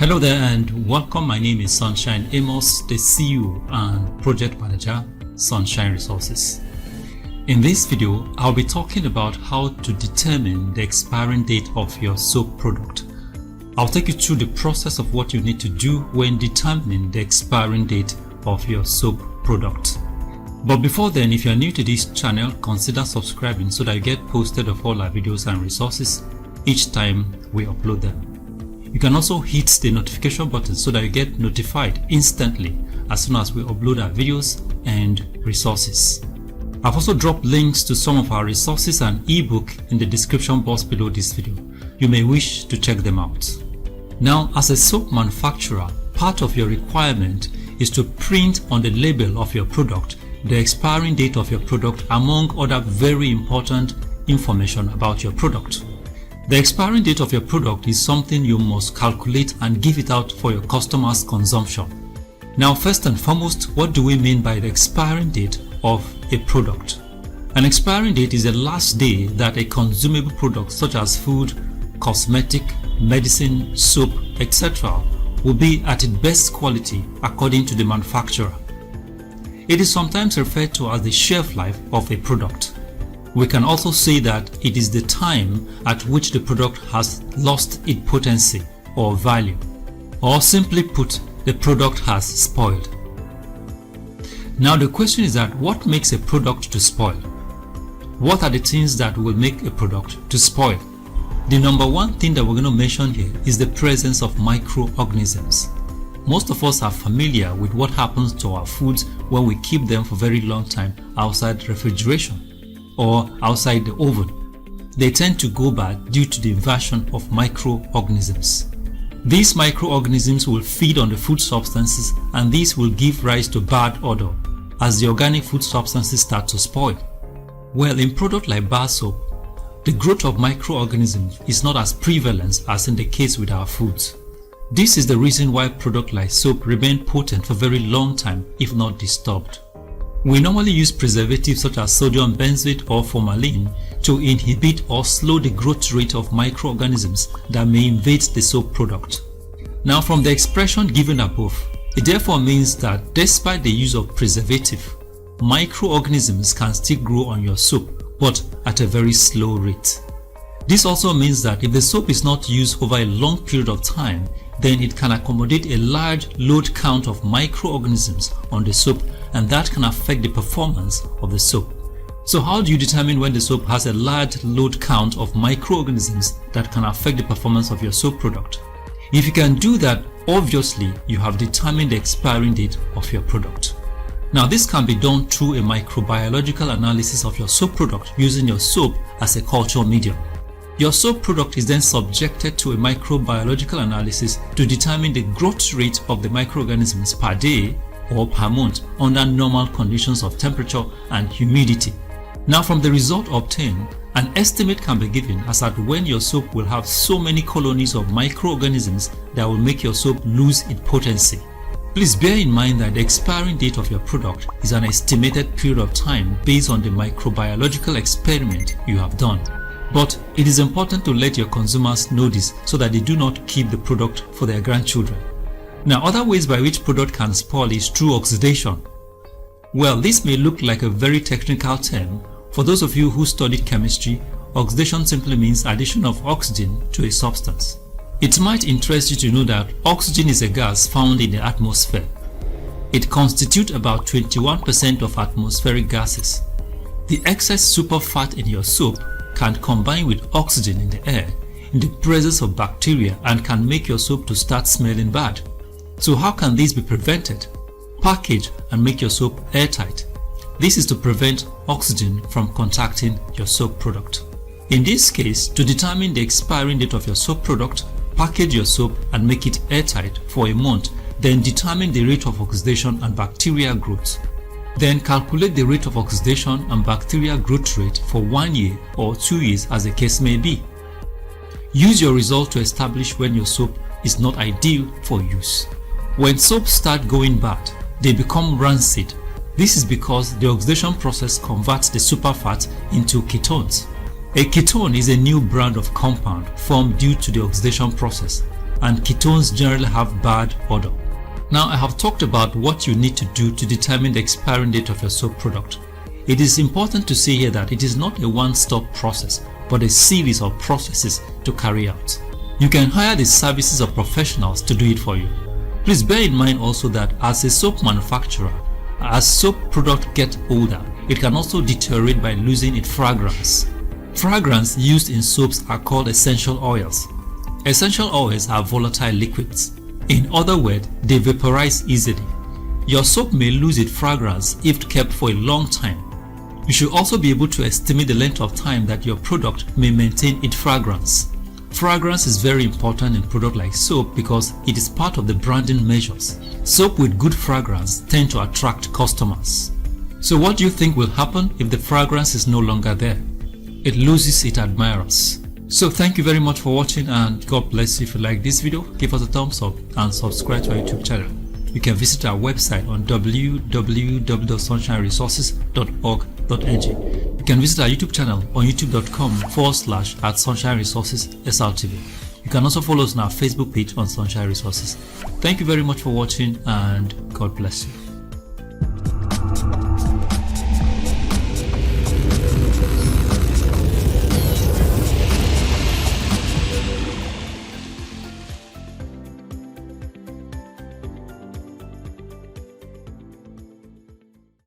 Hello there and welcome. My name is Sunshine Amos, the CEO and Project Manager, Sunshine Resources. In this video, I'll be talking about how to determine the expiring date of your soap product. I'll take you through the process of what you need to do when determining the expiring date of your soap product. But before then, if you are new to this channel, consider subscribing so that you get posted of all our videos and resources each time we upload them. You can also hit the notification button so that you get notified instantly as soon as we upload our videos and resources. I've also dropped links to some of our resources and ebook in the description box below this video. You may wish to check them out. Now, as a soap manufacturer, part of your requirement is to print on the label of your product the expiring date of your product, among other very important information about your product. The expiring date of your product is something you must calculate and give it out for your customers' consumption. Now, first and foremost, what do we mean by the expiring date of a product? An expiring date is the last day that a consumable product such as food, cosmetic, medicine, soap, etc. will be at its best quality according to the manufacturer. It is sometimes referred to as the shelf life of a product. We can also say that it is the time at which the product has lost its potency or value, or simply put, the product has spoiled. Now the question is that what makes a product to spoil? What are the things that will make a product to spoil? The number one thing that we're going to mention here is the presence of microorganisms. Most of us are familiar with what happens to our foods when we keep them for a very long time outside refrigeration or outside the oven. They tend to go bad due to the invasion of microorganisms. These microorganisms will feed on the food substances, and these will give rise to bad odor as the organic food substances start to spoil. Well, in products like bar soap, the growth of microorganisms is not as prevalent as in the case with our foods. This is the reason why products like soap remain potent for a very long time if not disturbed. We normally use preservatives such as sodium benzoate or formalin to inhibit or slow the growth rate of microorganisms that may invade the soap product. Now, from the expression given above, it therefore means that despite the use of preservative, microorganisms can still grow on your soap, but at a very slow rate. This also means that if the soap is not used over a long period of time, then it can accommodate a large load count of microorganisms on the soap, and that can affect the performance of the soap. So how do you determine when the soap has a large load count of microorganisms that can affect the performance of your soap product? If you can do that, obviously you have determined the expiring date of your product. Now, this can be done through a microbiological analysis of your soap product using your soap as a culture medium. Your soap product is then subjected to a microbiological analysis to determine the growth rate of the microorganisms per day or per month under normal conditions of temperature and humidity. Now, from the result obtained, an estimate can be given as at when your soap will have so many colonies of microorganisms that will make your soap lose its potency. Please bear in mind that the expiring date of your product is an estimated period of time based on the microbiological experiment you have done. But it is important to let your consumers know this so that they do not keep the product for their grandchildren. Now, other ways by which product can spoil is through oxidation. Well, this may look like a very technical term. For those of you who studied chemistry, oxidation simply means addition of oxygen to a substance. It might interest you to know that oxygen is a gas found in the atmosphere. It constitutes about 21% of atmospheric gases. The excess superfat in your soap can combine with oxygen in the air in the presence of bacteria and can make your soap to start smelling bad. So how can this be prevented? Package and make your soap airtight. This is to prevent oxygen from contacting your soap product. In this case, to determine the expiring date of your soap product, package your soap and make it airtight for a month, then determine the rate of oxidation and bacterial growth. Then calculate the rate of oxidation and bacterial growth rate for 1 year or 2 years as the case may be. Use your result to establish when your soap is not ideal for use. When soaps start going bad, they become rancid. This is because the oxidation process converts the superfat into ketones. A ketone is a new brand of compound formed due to the oxidation process, and ketones generally have bad odor. Now, I have talked about what you need to do to determine the expiring date of your soap product. It is important to say here that it is not a one-stop process, but a series of processes to carry out. You can hire the services of professionals to do it for you. Please bear in mind also that as a soap manufacturer, as soap products get older, it can also deteriorate by losing its fragrance. Fragrance used in soaps are called essential oils. Essential oils are volatile liquids. In other words, they vaporize easily. Your soap may lose its fragrance if kept for a long time. You should also be able to estimate the length of time that your product may maintain its fragrance. Fragrance is very important in products like soap because it is part of the branding measures. Soap with good fragrance tend to attract customers. So what do you think will happen if the fragrance is no longer there? It loses its admirers. So thank you very much for watching, and God bless you. If you like this video, give us a thumbs up and subscribe to our YouTube channel. You can visit our website on www.sunshineresources.org.ng. You can visit our YouTube channel on youtube.com/@sunshineresources_SRTV. You can also follow us on our Facebook page on Sunshine Resources. Thank you very much for watching, and God bless you.